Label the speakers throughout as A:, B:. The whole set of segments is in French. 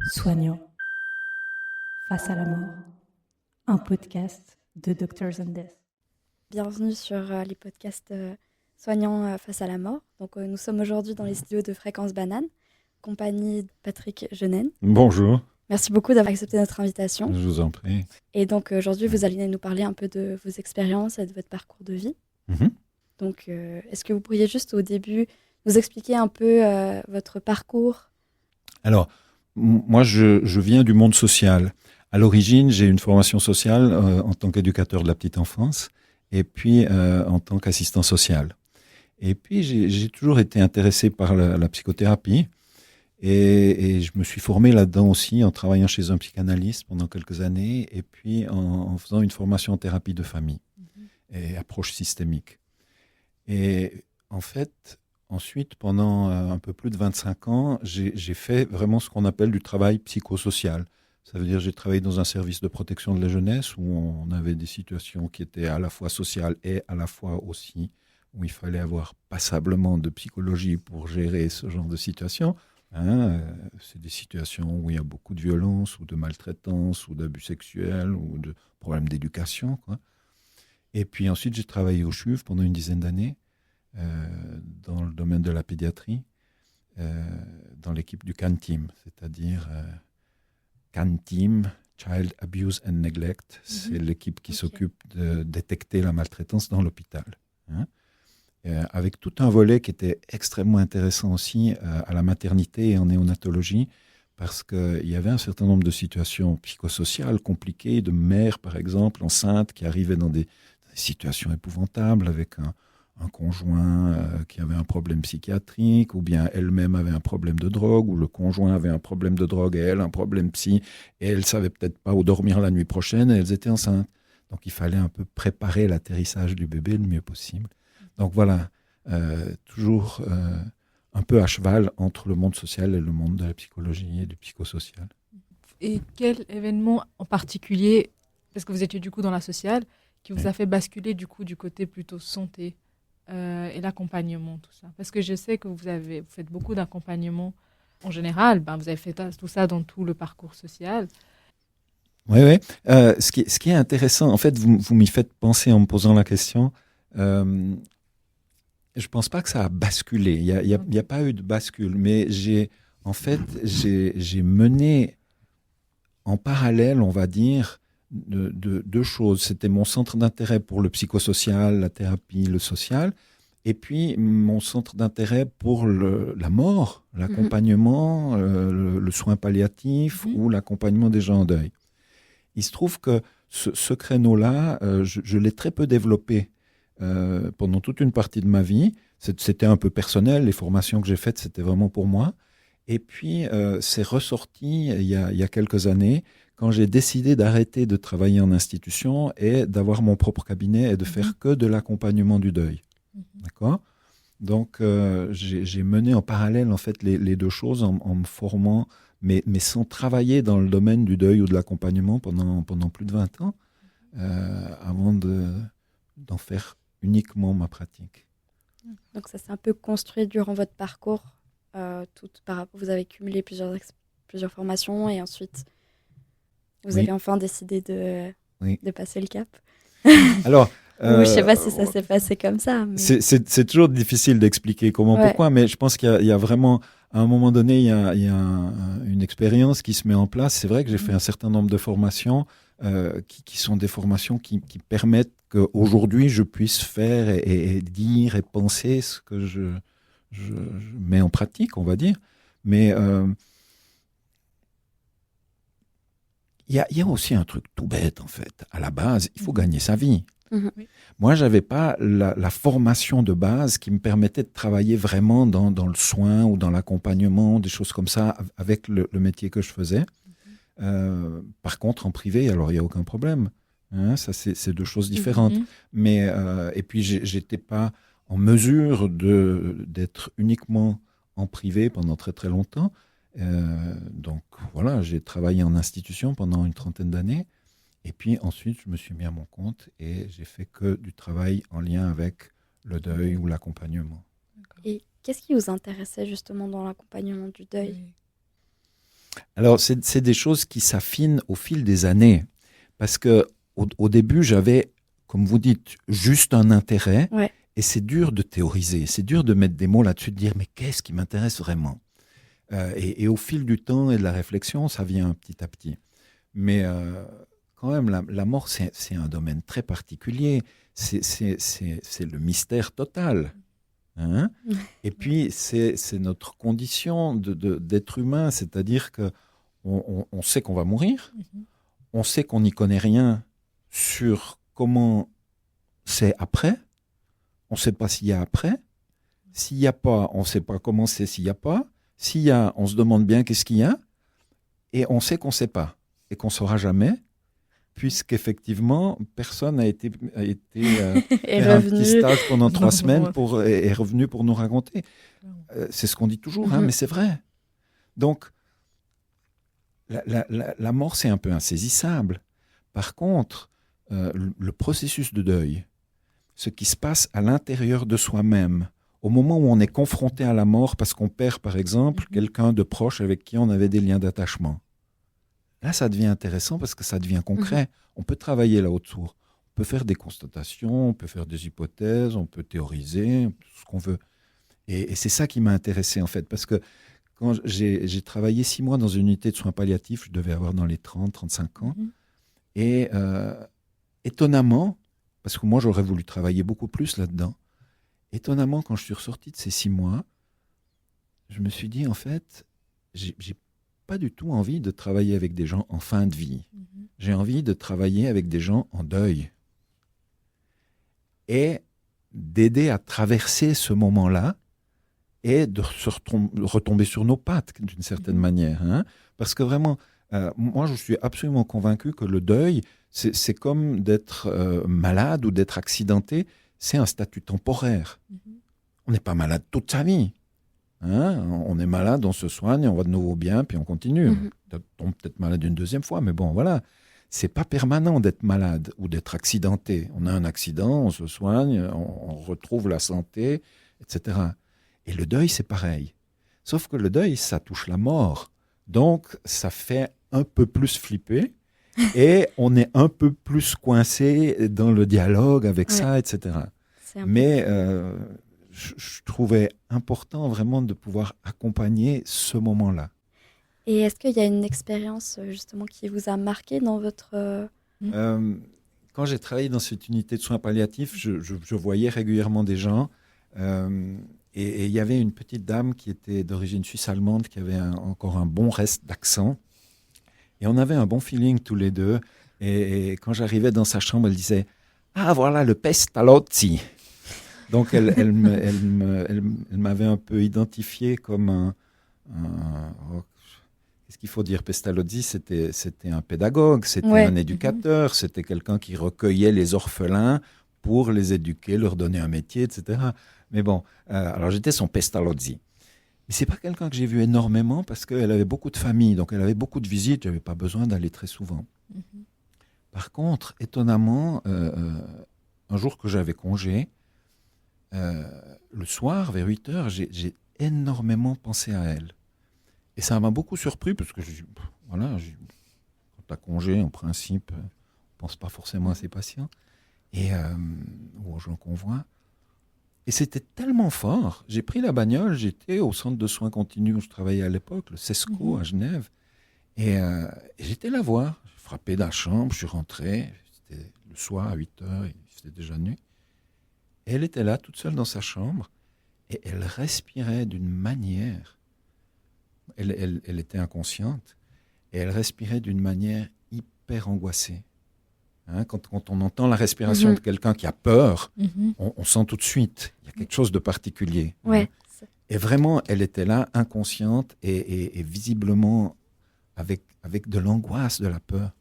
A: Soignant face à la mort, un podcast de Doctors and Death.
B: Bienvenue sur les podcasts Soignants face à la mort. Donc, nous sommes aujourd'hui dans les studios de Fréquence Banane, compagnie de Patrick Jeunesse.
C: Bonjour.
B: Merci beaucoup d'avoir accepté notre invitation.
C: Je vous en prie.
B: Et donc aujourd'hui, vous allez nous parler un peu de vos expériences et de votre parcours de vie. Donc, est-ce que vous pourriez juste au début nous expliquer un peu votre parcours ?
C: Alors, moi, je viens du monde social. À l'origine, j'ai une formation sociale en tant qu'éducateur de la petite enfance et puis en tant qu'assistant social. Et puis, j'ai toujours été intéressé par la psychothérapie et je me suis formé là-dedans aussi en travaillant chez un psychanalyste pendant quelques années et puis en faisant une formation en thérapie de famille et approche systémique. Et en fait, ensuite, pendant un peu plus de 25 ans, j'ai fait vraiment ce qu'on appelle du travail psychosocial. Ça veut dire que j'ai travaillé dans un service de protection de la jeunesse où on avait des situations qui étaient à la fois sociales et à la fois aussi où il fallait avoir passablement de psychologie pour gérer ce genre de situation. C'est des situations où il y a beaucoup de violence ou de maltraitance ou d'abus sexuels ou de problèmes d'éducation, quoi. Et puis ensuite, j'ai travaillé au CHUV pendant une dizaine d'années dans le domaine de la pédiatrie, dans l'équipe du CAN Team, c'est-à-dire CAN Team, Child Abuse and Neglect. C'est l'équipe qui s'occupe de détecter la maltraitance dans l'hôpital. Avec tout un volet qui était extrêmement intéressant aussi à la maternité et en néonatologie, parce qu'il y avait un certain nombre de situations psychosociales compliquées, de mères, par exemple, enceintes, qui arrivaient dans des situations épouvantables avec un conjoint qui avait un problème psychiatrique, ou bien elle-même avait un problème de drogue, ou le conjoint avait un problème de drogue et elle un problème psy, et elle ne savait peut-être pas où dormir la nuit prochaine, et elles étaient enceintes. Donc il fallait un peu préparer l'atterrissage du bébé le mieux possible. Donc voilà, toujours un peu à cheval entre le monde social et le monde de la psychologie et du psychosocial.
D: Et quel événement en particulier, parce que vous étiez du coup dans la sociale, qui vous a fait basculer du coup du côté plutôt santé et l'accompagnement, tout ça? Parce que je sais que vous faites beaucoup d'accompagnement en général, vous avez fait tout ça dans tout le parcours social.
C: Oui. Ce qui est intéressant, en fait, vous m'y faites penser en me posant la question. Je ne pense pas que ça a basculé. Il n'y a pas eu de bascule, mais j'ai mené en parallèle, on va dire, deux choses. C'était mon centre d'intérêt pour le psychosocial, la thérapie, le social, et puis mon centre d'intérêt pour la mort, l'accompagnement, le soin palliatif ou l'accompagnement des gens en deuil. Il se trouve que ce créneau-là, je l'ai très peu développé pendant toute une partie de ma vie. C'était un peu personnel, les formations que j'ai faites, c'était vraiment pour moi. Et puis, c'est ressorti il y a quelques années, quand j'ai décidé d'arrêter de travailler en institution et d'avoir mon propre cabinet et de faire que de l'accompagnement du deuil. D'accord ? Donc, j'ai mené en parallèle en fait les deux choses en me formant, mais sans travailler dans le domaine du deuil ou de l'accompagnement pendant plus de 20 ans, avant d'en faire uniquement ma pratique.
B: Donc ça s'est un peu construit durant votre parcours. Vous avez cumulé plusieurs formations et ensuite vous avez enfin décidé de passer le cap.
C: Alors,
B: je ne sais pas si ça s'est passé comme ça. Mais...
C: C'est toujours difficile d'expliquer pourquoi, mais je pense qu'il y a vraiment, à un moment donné, il y a une expérience qui se met en place. C'est vrai que j'ai fait un certain nombre de formations qui sont des formations qui permettent qu'aujourd'hui, je puisse faire et dire et penser ce que je mets en pratique, on va dire. Mais il y a aussi un truc tout bête, en fait. À la base, il faut gagner sa vie. Moi, je n'avais pas la formation de base qui me permettait de travailler vraiment dans le soin ou dans l'accompagnement, des choses comme ça, avec le métier que je faisais. Par contre, en privé, alors il n'y a aucun problème. Ça, c'est deux choses différentes. Mais, et puis, je n'étais pas en mesure d'être uniquement en privé pendant très très longtemps. Donc voilà, j'ai travaillé en institution pendant une 30aine d'années. Et puis ensuite, je me suis mis à mon compte et j'ai fait que du travail en lien avec le deuil ou l'accompagnement.
B: Et qu'est-ce qui vous intéressait justement dans l'accompagnement du deuil ?
C: Alors, c'est des choses qui s'affinent au fil des années. Parce que au début, j'avais, comme vous dites, juste un intérêt.
B: Ouais.
C: Et c'est dur de théoriser, c'est dur de mettre des mots là-dessus, de dire mais qu'est-ce qui m'intéresse vraiment et au fil du temps et de la réflexion, ça vient petit à petit. Mais quand même, la mort, c'est un domaine très particulier. C'est le mystère total. Hein? Et puis, c'est notre condition d'être humain, c'est-à-dire qu'on sait qu'on va mourir, on sait qu'on n'y connaît rien sur comment c'est après. On ne sait pas s'il y a après. S'il n'y a pas, on ne sait pas comment c'est s'il n'y a pas. S'il y a, on se demande bien qu'est-ce qu'il y a. Et on sait qu'on ne sait pas. Et qu'on ne saura jamais. Puisqu'effectivement, personne n'a été faire un petit stage pendant 3 semaines est revenu pour nous raconter. C'est ce qu'on dit toujours, hein, mais c'est vrai. Donc, la mort, c'est un peu insaisissable. Par contre, le processus de deuil, ce qui se passe à l'intérieur de soi-même, au moment où on est confronté à la mort parce qu'on perd, par exemple, quelqu'un de proche avec qui on avait des liens d'attachement. Là, ça devient intéressant parce que ça devient concret. On peut travailler là autour. On peut faire des constatations, on peut faire des hypothèses, on peut théoriser, tout ce qu'on veut. Et c'est ça qui m'a intéressé, en fait, parce que quand j'ai travaillé 6 mois dans une unité de soins palliatifs, je devais avoir dans les 30-35 ans, et étonnamment, parce que moi, j'aurais voulu travailler beaucoup plus là-dedans. Étonnamment, quand je suis ressorti de ces 6 mois, je me suis dit, en fait, j'ai pas du tout envie de travailler avec des gens en fin de vie. J'ai envie de travailler avec des gens en deuil. Et d'aider à traverser ce moment-là et de retomber sur nos pattes, d'une certaine manière. Hein. Parce que vraiment, moi, je suis absolument convaincu que le deuil, c'est comme d'être malade ou d'être accidenté, c'est un statut temporaire. On n'est pas malade toute sa vie. Hein? On est malade, on se soigne, on va de nouveau bien, puis on continue. On tombe peut-être malade une 2e fois, mais bon, voilà. C'est pas permanent d'être malade ou d'être accidenté. On a un accident, on se soigne, on retrouve la santé, etc. Et le deuil, c'est pareil. Sauf que le deuil, ça touche la mort. Donc, ça fait un peu plus flipper. Et on est un peu plus coincé dans le dialogue avec ça, etc. Mais je trouvais important vraiment de pouvoir accompagner ce moment-là.
B: Et est-ce qu'il y a une expérience justement qui vous a marqué dans votre...
C: Quand j'ai travaillé dans cette unité de soins palliatifs, je voyais régulièrement des gens. Et il y avait une petite dame qui était d'origine suisse-allemande, qui avait encore un bon reste d'accent. Et on avait un bon feeling tous les deux. Et quand j'arrivais dans sa chambre, elle disait « Ah, voilà le Pestalozzi ». Donc, elle m'avait un peu identifié comme qu'est-ce qu'il faut dire? Pestalozzi, c'était un pédagogue, c'était un éducateur, c'était quelqu'un qui recueillait les orphelins pour les éduquer, leur donner un métier, etc. Mais bon, alors j'étais son Pestalozzi. Mais c'est pas quelqu'un que j'ai vu énormément parce qu'elle avait beaucoup de famille, donc elle avait beaucoup de visites, j'avais pas besoin d'aller très souvent. Par contre, étonnamment, un jour que j'avais congé, le soir, vers 8h, j'ai énormément pensé à elle. Et ça m'a beaucoup surpris parce que, quand tu as congé, en principe, on ne pense pas forcément à ses patients ou aux gens qu'on voit. Et c'était tellement fort. J'ai pris la bagnole, j'étais au centre de soins continus où je travaillais à l'époque, le CESCO à Genève. Et j'étais la voir. J'ai frappé dans la chambre, je suis rentré. C'était le soir à 8h, il faisait déjà nuit. Et elle était là, toute seule dans sa chambre. Et elle respirait d'une manière. Elle était inconsciente. Et elle respirait d'une manière hyper angoissée. Hein, quand on entend la respiration de quelqu'un qui a peur, on sent tout de suite, il y a quelque chose de particulier.
B: Ouais.
C: Hein. Et vraiment, elle était là, inconsciente et visiblement avec de l'angoisse, de la peur.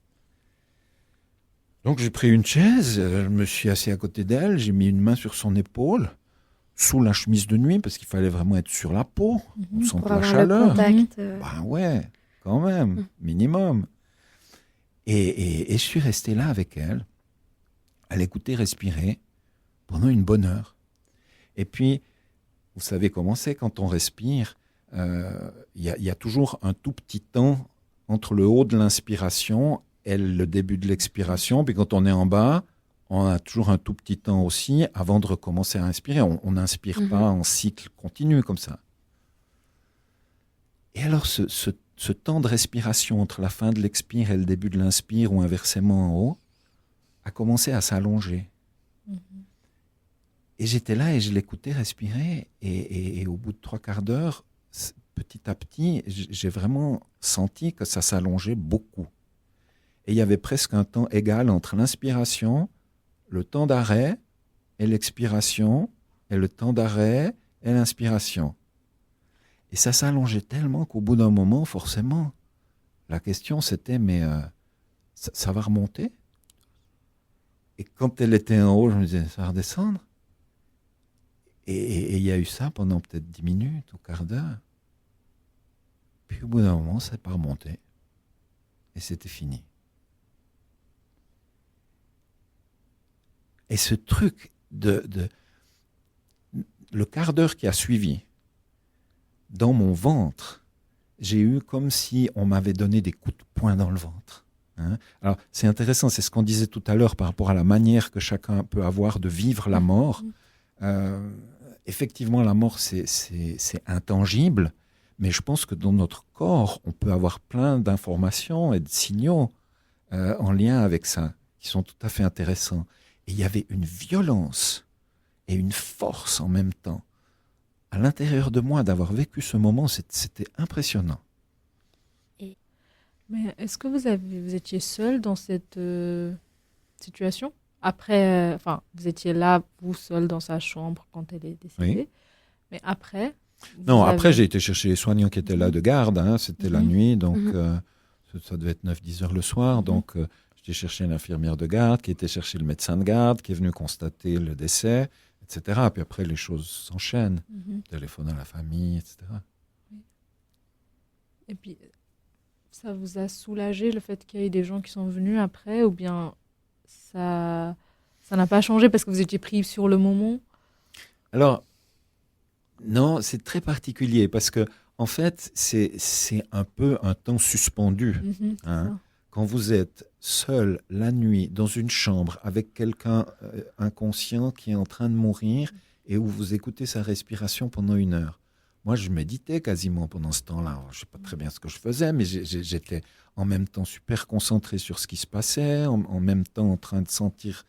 C: Donc j'ai pris une chaise, je me suis assis à côté d'elle, j'ai mis une main sur son épaule, sous la chemise de nuit, parce qu'il fallait vraiment être sur la peau, on sent la chaleur. Ben ouais, quand même, minimum. Et je suis resté là avec elle, à l'écouter respirer pendant une bonne heure. Et puis, vous savez comment c'est quand on respire, y a toujours un tout petit temps entre le haut de l'inspiration et le début de l'expiration. Puis quand on est en bas, on a toujours un tout petit temps aussi avant de recommencer à inspirer. On n'inspire pas en cycle continu comme ça. Et alors, ce temps de respiration entre la fin de l'expire et le début de l'inspire, ou inversement en haut, a commencé à s'allonger. Et j'étais là et je l'écoutais respirer. Et au bout de 3/4 d'heure, petit à petit, j'ai vraiment senti que ça s'allongeait beaucoup. Et il y avait presque un temps égal entre l'inspiration, le temps d'arrêt et l'expiration, et le temps d'arrêt et l'inspiration. Et ça s'allongeait tellement qu'au bout d'un moment, forcément, la question c'était, mais ça va remonter? Et quand elle était en haut, je me disais, ça va redescendre? Et il y a eu ça pendant peut-être 10 minutes ou quart d'heure. Puis au bout d'un moment, ça n'est pas remonté. Et c'était fini. Et ce truc le quart d'heure qui a suivi, dans mon ventre, j'ai eu comme si on m'avait donné des coups de poing dans le ventre. Hein? Alors, c'est intéressant, c'est ce qu'on disait tout à l'heure par rapport à la manière que chacun peut avoir de vivre la mort. Effectivement, la mort, c'est intangible, mais je pense que dans notre corps, on peut avoir plein d'informations et de signaux en lien avec ça, qui sont tout à fait intéressants. Et il y avait une violence et une force en même temps. À l'intérieur de moi, d'avoir vécu ce moment, c'était impressionnant.
D: Mais est-ce que vous étiez seul dans cette situation? Après, vous étiez là, vous seul dans sa chambre quand elle est décédée. Oui. Mais après...
C: Non, après, j'ai été chercher les soignants qui étaient là de garde. Hein, c'était la nuit, donc ça devait être 9-10 heures le soir. Donc, j'ai cherché l'infirmière de garde, qui était chercher le médecin de garde, qui est venu constater le décès, etc. Puis après, les choses s'enchaînent. Téléphone à la famille, etc.
D: Oui. Et puis, ça vous a soulagé le fait qu'il y ait des gens qui sont venus après, ou bien ça n'a pas changé parce que vous étiez pris sur le moment?
C: Alors, non, c'est très particulier parce que, en fait, c'est un peu un temps suspendu. Hein. Quand vous êtes seul la nuit dans une chambre avec quelqu'un inconscient qui est en train de mourir et où vous écoutez sa respiration pendant 1 heure. Moi, je méditais quasiment pendant ce temps-là. Je ne sais pas très bien ce que je faisais, mais j'étais en même temps super concentré sur ce qui se passait, en même temps en train de sentir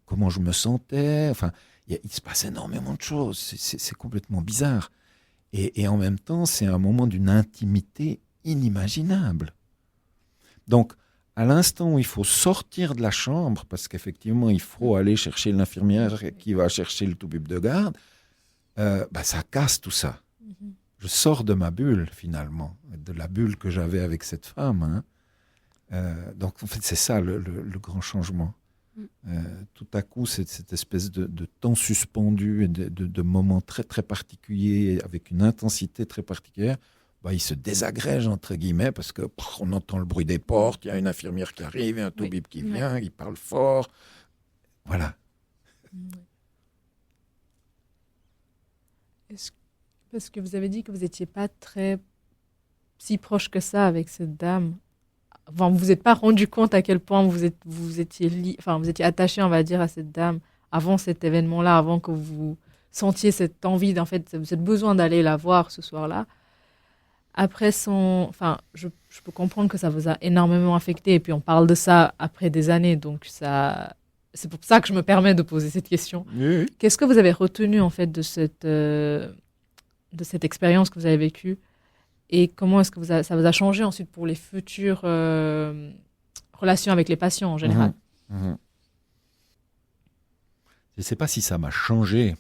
C: comment je me sentais. Enfin, il se passe énormément de choses. C'est complètement bizarre. Et en même temps, c'est un moment d'une intimité inimaginable. Donc, à l'instant où il faut sortir de la chambre, parce qu'effectivement, il faut aller chercher l'infirmière qui va chercher le toubib de garde, ça casse tout ça. Je sors de ma bulle, finalement, de la bulle que j'avais avec cette femme. Hein. Donc, en fait, c'est ça le grand changement. Tout à coup, cette espèce de temps suspendu et de moments très, très particuliers, avec une intensité très particulière, il se désagrège, entre guillemets, parce qu'on entend le bruit des portes, il y a une infirmière qui arrive, il y a un toubib qui vient, il parle fort. Voilà.
D: Parce que vous avez dit que vous n'étiez pas si proche que ça avec cette dame. Enfin, vous vous êtes pas rendu compte à quel point vous étiez attaché, on va dire, à cette dame avant cet événement-là, avant que vous sentiez cette envie, en fait, ce besoin d'aller la voir ce soir-là. Après je peux comprendre que ça vous a énormément affecté, et puis on parle de ça après des années, donc c'est pour ça que je me permets de poser cette question.
C: Oui.
D: Qu'est-ce que vous avez retenu, en fait, de cette expérience que vous avez vécue? Et comment est-ce que ça vous a changé ensuite pour les futures relations avec les patients en général?
C: Je ne sais pas si ça m'a changé.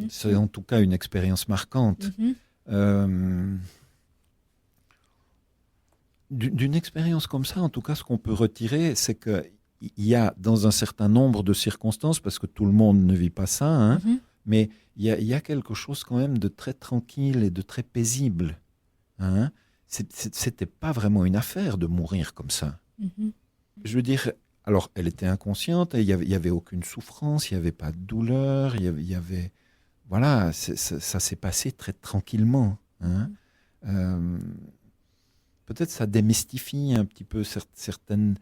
C: C'est en tout cas une expérience marquante. D'une expérience comme ça, en tout cas, ce qu'on peut retirer, c'est qu'il y a dans un certain nombre de circonstances, parce que tout le monde ne vit pas ça, hein, mais il y a quelque chose quand même de très tranquille et de très paisible. Hein? C'était pas vraiment une affaire de mourir comme ça. Je veux dire, alors elle était inconsciente, il y avait aucune souffrance, il y avait pas de douleur, il y avait voilà, ça s'est passé très tranquillement. Hein? peut-être ça démystifie un petit peu certaines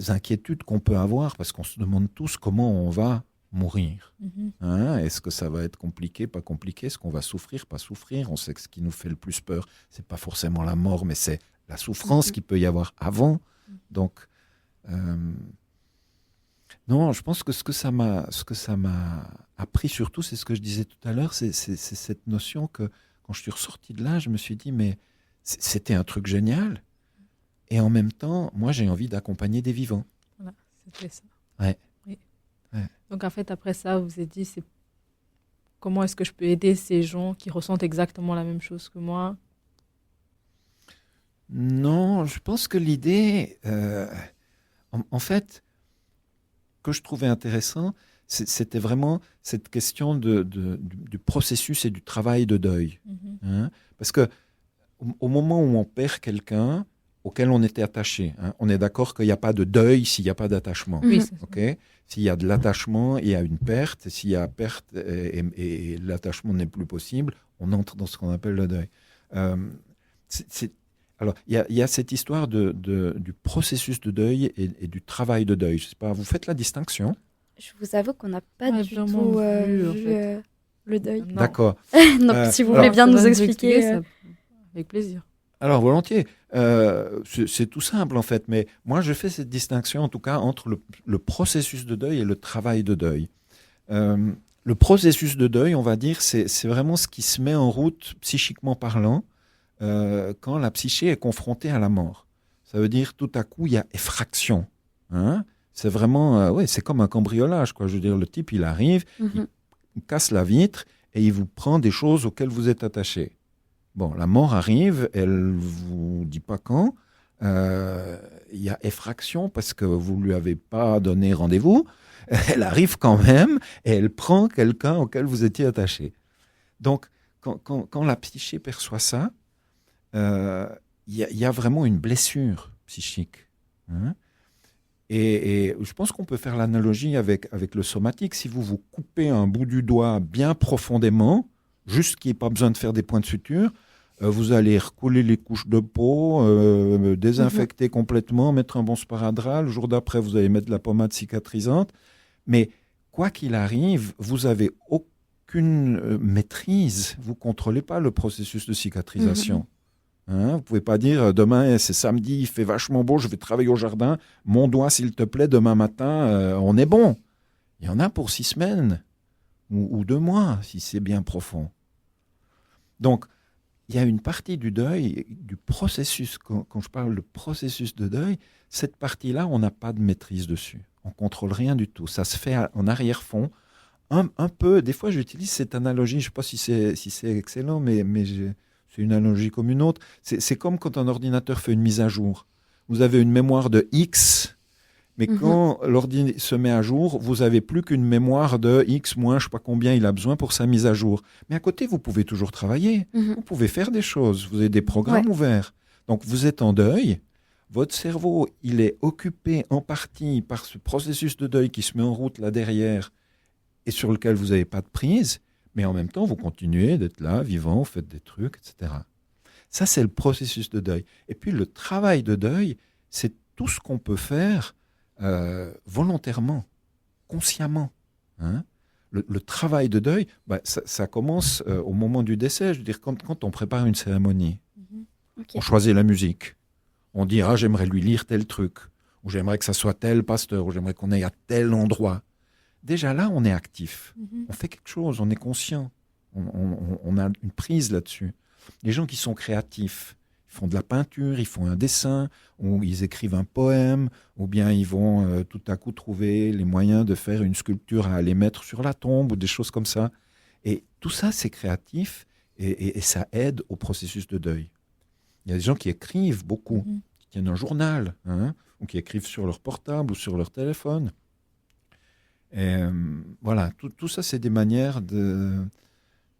C: inquiétudes qu'on peut avoir, parce qu'on se demande tous comment on va mourir. Est-ce que ça va être compliqué, pas compliqué? Est-ce qu'on va souffrir, pas souffrir? On sait que ce qui nous fait le plus peur, c'est pas forcément la mort, mais c'est la souffrance qu'il peut y avoir avant. Donc, non, je pense que ce que ça m'a appris surtout, c'est ce que je disais tout à l'heure, c'est cette notion que quand je suis ressorti de là, je me suis dit, mais c'était un truc génial. Et en même temps, moi, j'ai envie d'accompagner des vivants.
D: Voilà, c'était ça.
C: Ouais.
D: Oui.
C: Ouais.
D: Donc, en fait, après ça, vous vous êtes dit, comment est-ce que je peux aider ces gens qui ressentent exactement la même chose que moi?
C: Non, je pense que l'idée, en fait, que je trouvais intéressant, c'était vraiment cette question du processus et du travail de deuil. Parce que au moment où on perd quelqu'un auquel on était attaché, on est d'accord qu'il n'y a pas de deuil s'il n'y a pas d'attachement.
D: Oui,
C: Okay? S'il y a de l'attachement, il y a une perte. S'il y a perte et l'attachement n'est plus possible, on entre dans ce qu'on appelle le deuil. Alors, il y a cette histoire du processus de deuil et du travail de deuil. Je sais pas, vous faites la distinction?
B: Je vous avoue qu'on n'a pas du tout vu le deuil.
D: Non.
C: D'accord.
B: Donc, si vous voulez bien nous expliquer.
D: Ça, avec plaisir.
C: Alors, volontiers. C'est tout simple, en fait. Mais moi, je fais cette distinction, en tout cas, entre le processus de deuil et le travail de deuil. Le processus de deuil, on va dire, c'est vraiment ce qui se met en route, psychiquement parlant, quand la psyché est confrontée à la mort. Ça veut dire, tout à coup, il y a effraction. C'est vraiment, c'est comme un cambriolage, quoi. Je veux dire, le type, il arrive, il casse la vitre et il vous prend des choses auxquelles vous êtes attaché. Bon, la mort arrive, elle vous dit pas quand. Il y a effraction parce que vous lui avez pas donné rendez-vous. Elle arrive quand même et elle prend quelqu'un auquel vous étiez attaché. Donc, quand la psyché perçoit ça, il y a vraiment une blessure psychique. Et je pense qu'on peut faire l'analogie avec le somatique. Si vous vous coupez un bout du doigt bien profondément, juste qu'il n'y ait pas besoin de faire des points de suture, vous allez recouler les couches de peau, désinfecter complètement, mettre un bon sparadrap. Le jour d'après, vous allez mettre de la pommade cicatrisante. Mais quoi qu'il arrive, vous n'avez aucune maîtrise. Vous ne contrôlez pas le processus de cicatrisation. Vous ne pouvez pas dire, demain, c'est samedi, il fait vachement beau, je vais travailler au jardin. Mon doigt, s'il te plaît, demain matin, on est bon. Il y en a pour 6 semaines ou 2 mois, si c'est bien profond. Donc, il y a une partie du deuil, du processus, quand je parle de processus de deuil, cette partie-là, on n'a pas de maîtrise dessus. On ne contrôle rien du tout. Ça se fait en arrière-fond. Un peu, des fois, j'utilise cette analogie, je ne sais pas si c'est excellent, mais c'est une analogie comme une autre. C'est comme quand un ordinateur fait une mise à jour. Vous avez une mémoire de X, mais quand l'ordi se met à jour, vous n'avez plus qu'une mémoire de X moins je ne sais pas combien il a besoin pour sa mise à jour. Mais à côté, vous pouvez toujours travailler. Vous pouvez faire des choses. Vous avez des programmes ouverts. Donc, vous êtes en deuil. Votre cerveau, il est occupé en partie par ce processus de deuil qui se met en route là derrière et sur lequel vous n'avez pas de prise. Mais en même temps, vous continuez d'être là, vivant, vous faites des trucs, etc. Ça, c'est le processus de deuil. Et puis, le travail de deuil, c'est tout ce qu'on peut faire volontairement, consciemment. Le travail de deuil, ça commence au moment du décès. Je veux dire, quand on prépare une cérémonie, on choisit la musique. On dit, j'aimerais lui lire tel truc, ou j'aimerais que ça soit tel pasteur, ou j'aimerais qu'on aille à tel endroit. Déjà là, on est actif. On fait quelque chose, on est conscient. On a une prise là-dessus. Les gens qui sont créatifs, ils font de la peinture, ils font un dessin, ou ils écrivent un poème, ou bien ils vont tout à coup trouver les moyens de faire une sculpture à aller mettre sur la tombe, ou des choses comme ça. Et tout ça, c'est créatif, et ça aide au processus de deuil. Il y a des gens qui écrivent beaucoup, qui tiennent un journal, ou qui écrivent sur leur portable ou sur leur téléphone. Et voilà, tout ça, c'est des manières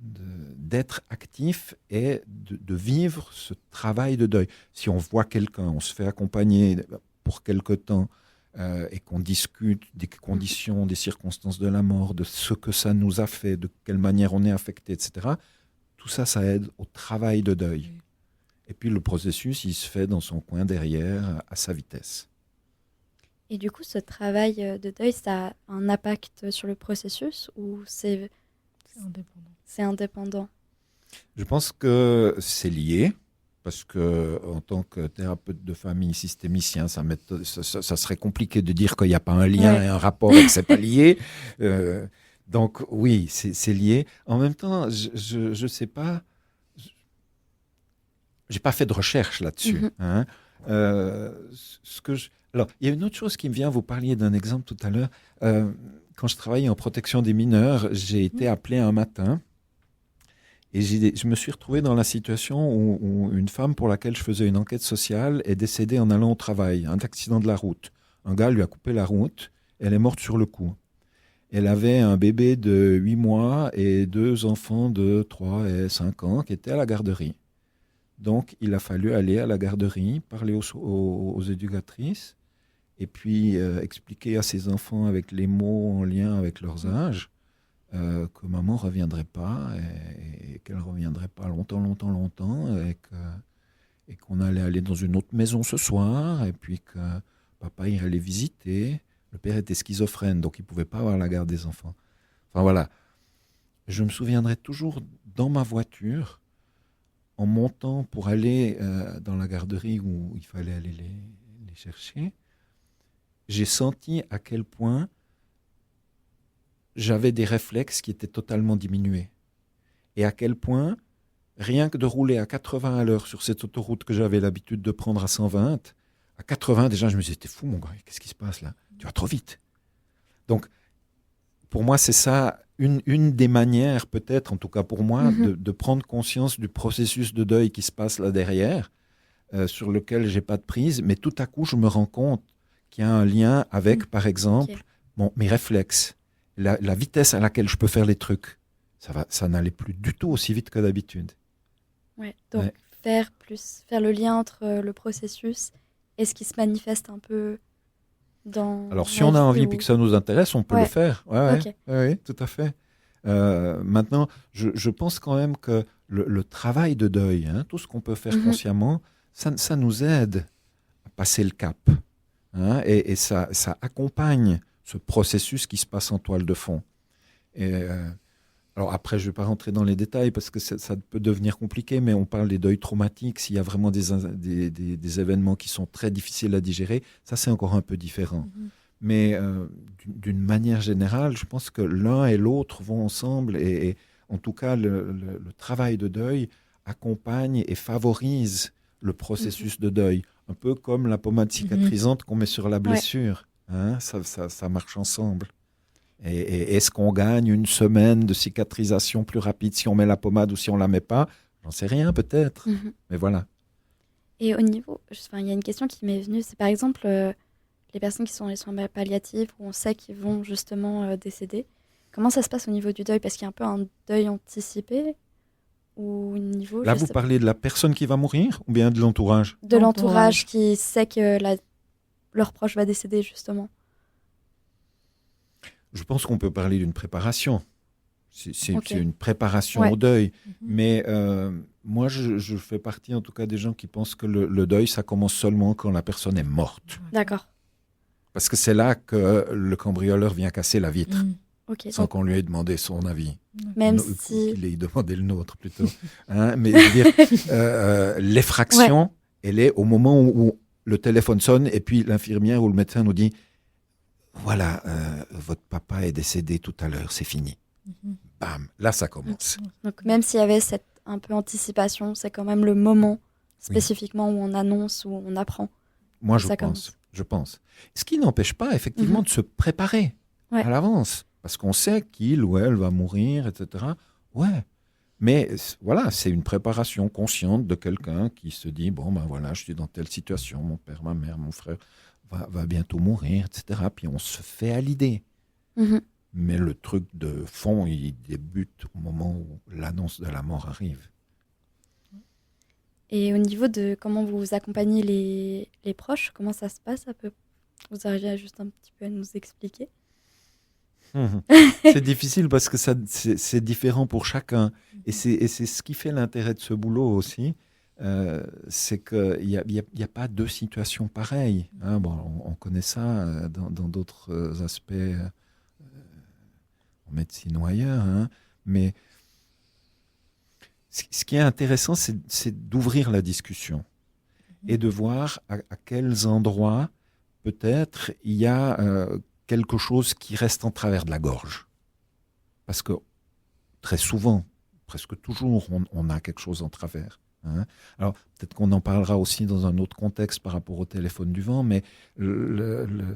C: d'être actif et de vivre ce travail de deuil. Si on voit quelqu'un, on se fait accompagner pour quelque temps et qu'on discute des conditions, des circonstances de la mort, de ce que ça nous a fait, de quelle manière on est affecté, etc. Tout ça, ça aide au travail de deuil. Et puis le processus, il se fait dans son coin derrière, à sa vitesse.
B: Et du coup, ce travail de deuil, ça a un impact sur le processus ou c'est indépendant?
C: Je pense que c'est lié, parce que en tant que thérapeute de famille, systémicien, ça serait compliqué de dire qu'il n'y a pas un lien et un rapport et que c'est pas lié. Donc oui, c'est lié. En même temps, je sais pas, j'ai pas fait de recherche là-dessus. Hein. Alors, il y a une autre chose qui me vient. Vous parliez d'un exemple tout à l'heure. Quand je travaillais en protection des mineurs, j'ai été appelé un matin. Et je me suis retrouvé dans la situation où une femme pour laquelle je faisais une enquête sociale est décédée en allant au travail, un accident de la route. Un gars lui a coupé la route, elle est morte sur le coup. Elle avait un bébé de 8 mois et 2 enfants de 3 et 5 ans qui étaient à la garderie. Donc, il a fallu aller à la garderie, parler aux éducatrices et puis expliquer à ses enfants avec les mots en lien avec leurs âges que maman ne reviendrait pas et qu'elle ne reviendrait pas longtemps et qu'on allait aller dans une autre maison ce soir et puis que papa irait les visiter. Le père était schizophrène, donc il ne pouvait pas avoir la garde des enfants. Enfin voilà, je me souviendrai toujours dans ma voiture, en montant pour aller dans la garderie où il fallait aller les chercher, j'ai senti à quel point j'avais des réflexes qui étaient totalement diminués. Et à quel point, rien que de rouler à 80 à l'heure sur cette autoroute que j'avais l'habitude de prendre à 120, à 80 déjà, je me disais, t'es fou mon gars, qu'est-ce qui se passe là? Tu vas trop vite. Donc, pour moi, c'est ça, une des manières, peut-être, en tout cas pour moi, de prendre conscience du processus de deuil qui se passe là derrière, sur lequel je n'ai pas de prise, mais tout à coup, je me rends compte qu'il y a un lien avec, par exemple, mes réflexes. La vitesse à laquelle je peux faire les trucs, ça n'allait plus du tout aussi vite que d'habitude.
B: Ouais, donc faire le lien entre le processus et ce qui se manifeste un peu dans.
C: Alors, si on a envie et que ça nous intéresse, on peut le faire. Oui, tout à fait. Maintenant, je pense quand même que le travail de deuil, tout ce qu'on peut faire consciemment, ça nous aide à passer le cap. Et ça accompagne ce processus qui se passe en toile de fond. Alors après, je ne vais pas rentrer dans les détails parce que ça peut devenir compliqué, mais on parle des deuils traumatiques. S'il y a vraiment des événements qui sont très difficiles à digérer, ça c'est encore un peu différent. Mais d'une manière générale, je pense que l'un et l'autre vont ensemble et en tout cas, le travail de deuil accompagne et favorise le processus de deuil. Un peu comme la pommade cicatrisante qu'on met sur la blessure. Ça marche ensemble. Et est-ce qu'on gagne une semaine de cicatrisation plus rapide si on met la pommade ou si on ne la met pas? J'en sais rien, peut-être. Mais voilà.
B: Et au niveau... il y a une question qui m'est venue. C'est par exemple les personnes qui sont dans les soins palliatifs où on sait qu'ils vont justement décéder. Comment ça se passe au niveau du deuil? Parce qu'il y a un peu un deuil anticipé ou niveau...
C: Là, vous parlez de la personne qui va mourir ou bien de l'entourage?
B: De l'entourage qui sait que leur proche va décéder, justement.
C: Je pense qu'on peut parler d'une préparation. C'est une préparation au deuil. Mais moi, je fais partie en tout cas des gens qui pensent que le deuil, ça commence seulement quand la personne est morte.
B: D'accord.
C: Parce que c'est là que le cambrioleur vient casser la vitre. Sans qu'on lui ait demandé son avis.
B: Même si...
C: Il ait demandé le nôtre, plutôt. Mais je veux dire, l'effraction, elle est au moment où le téléphone sonne et puis l'infirmière ou le médecin nous dit « Voilà, votre papa est décédé tout à l'heure, c'est fini. » Bam, là ça commence.
B: Donc même s'il y avait cette un peu anticipation, c'est quand même le moment spécifiquement où on annonce, où on apprend.
C: Moi je pense. Ce qui n'empêche pas effectivement de se préparer à l'avance. Parce qu'on sait qu'il ou elle va mourir, etc. Ouais. Mais voilà, c'est une préparation consciente de quelqu'un qui se dit, bon ben voilà, je suis dans telle situation, mon père, ma mère, mon frère va bientôt mourir, etc. Puis on se fait à l'idée. Mais le truc de fond, il débute au moment où l'annonce de la mort arrive.
B: Et au niveau de comment vous accompagnez les proches, comment ça se passe un peu? Vous arrivez juste un petit peu à nous expliquer?
C: C'est difficile parce que c'est différent pour chacun. Et c'est ce qui fait l'intérêt de ce boulot aussi. c'est qu'il n'y a pas deux situations pareilles. Hein. Bon, on connaît ça dans d'autres aspects en médecine ou ailleurs, hein. Mais ce qui est intéressant, c'est d'ouvrir la discussion et de voir à quels endroits peut-être il y a quelque chose qui reste en travers de la gorge. Parce que très souvent, presque toujours, on a quelque chose en travers. Hein. Alors, peut-être qu'on en parlera aussi dans un autre contexte par rapport au téléphone du vent, mais il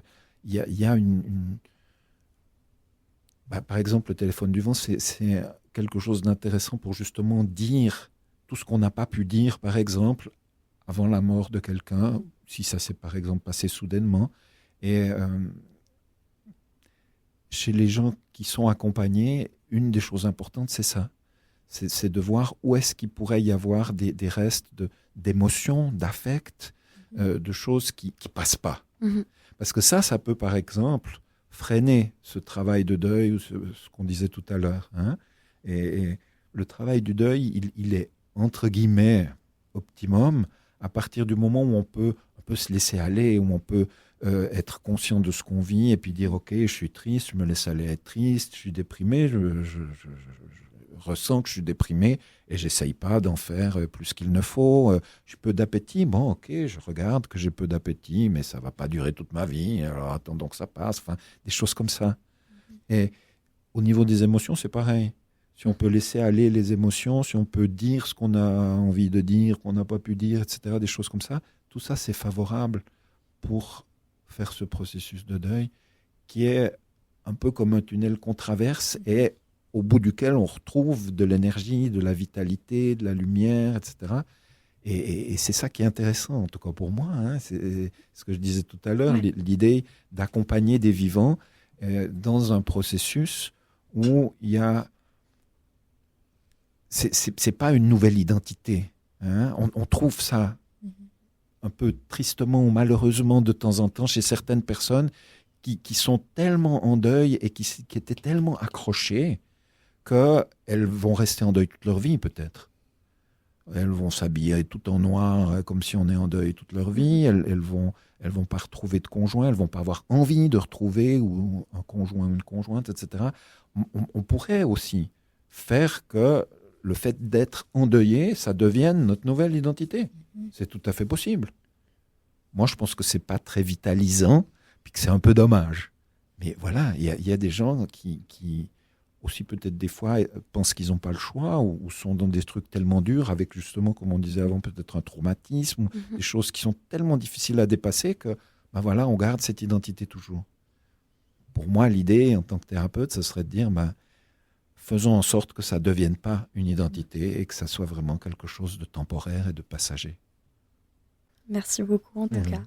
C: y a par exemple, le téléphone du vent, c'est quelque chose d'intéressant pour justement dire tout ce qu'on n'a pas pu dire, par exemple, avant la mort de quelqu'un, si ça s'est par exemple passé soudainement. Et chez les gens qui sont accompagnés, une des choses importantes, c'est ça. C'est de voir où est-ce qu'il pourrait y avoir des restes d'émotions, d'affects, de choses qui ne passent pas. Parce que ça peut par exemple freiner ce travail de deuil, ou ce qu'on disait tout à l'heure. Hein. Et le travail du deuil, il est entre guillemets optimum à partir du moment où on peut se laisser aller, où on peut être conscient de ce qu'on vit et puis dire ok, je suis triste, je me laisse aller être triste, je suis déprimé, je ressens que je suis déprimé et j'essaye pas d'en faire plus qu'il ne faut. J'ai peu d'appétit, bon ok, je regarde que j'ai peu d'appétit, mais ça va pas durer toute ma vie, alors attendons que ça passe, enfin des choses comme ça. Et au niveau des émotions, c'est pareil. Si on peut laisser aller les émotions, si on peut dire ce qu'on a envie de dire, qu'on n'a pas pu dire, etc., des choses comme ça, tout ça c'est favorable pour faire ce processus de deuil qui est un peu comme un tunnel qu'on traverse et au bout duquel on retrouve de l'énergie, de la vitalité, de la lumière, etc. Et c'est ça qui est intéressant, en tout cas pour moi. Hein, c'est ce que je disais tout à l'heure, l'idée d'accompagner des vivants dans un processus où il y a... C'est pas une nouvelle identité. Hein, on trouve ça un peu tristement ou malheureusement de temps en temps chez certaines personnes qui sont tellement en deuil et qui étaient tellement accrochées qu'elles vont rester en deuil toute leur vie, peut-être. Elles vont s'habiller tout en noir, comme si on est en deuil toute leur vie. Elles vont pas retrouver de conjoint, elles vont pas avoir envie de retrouver ou un conjoint ou une conjointe, etc. On pourrait aussi faire que le fait d'être endeuillé, ça devienne notre nouvelle identité. C'est tout à fait possible. Moi, je pense que c'est pas très vitalisant, puis que c'est un peu dommage. Mais voilà, il y a des gens qui aussi peut-être des fois pensent qu'ils n'ont pas le choix ou sont dans des trucs tellement durs avec justement, comme on disait avant, peut-être un traumatisme, des choses qui sont tellement difficiles à dépasser que ben voilà, on garde cette identité toujours. Pour moi, l'idée en tant que thérapeute, ce serait de dire faisons en sorte que ça ne devienne pas une identité et que ça soit vraiment quelque chose de temporaire et de passager.
B: Merci beaucoup en tout cas.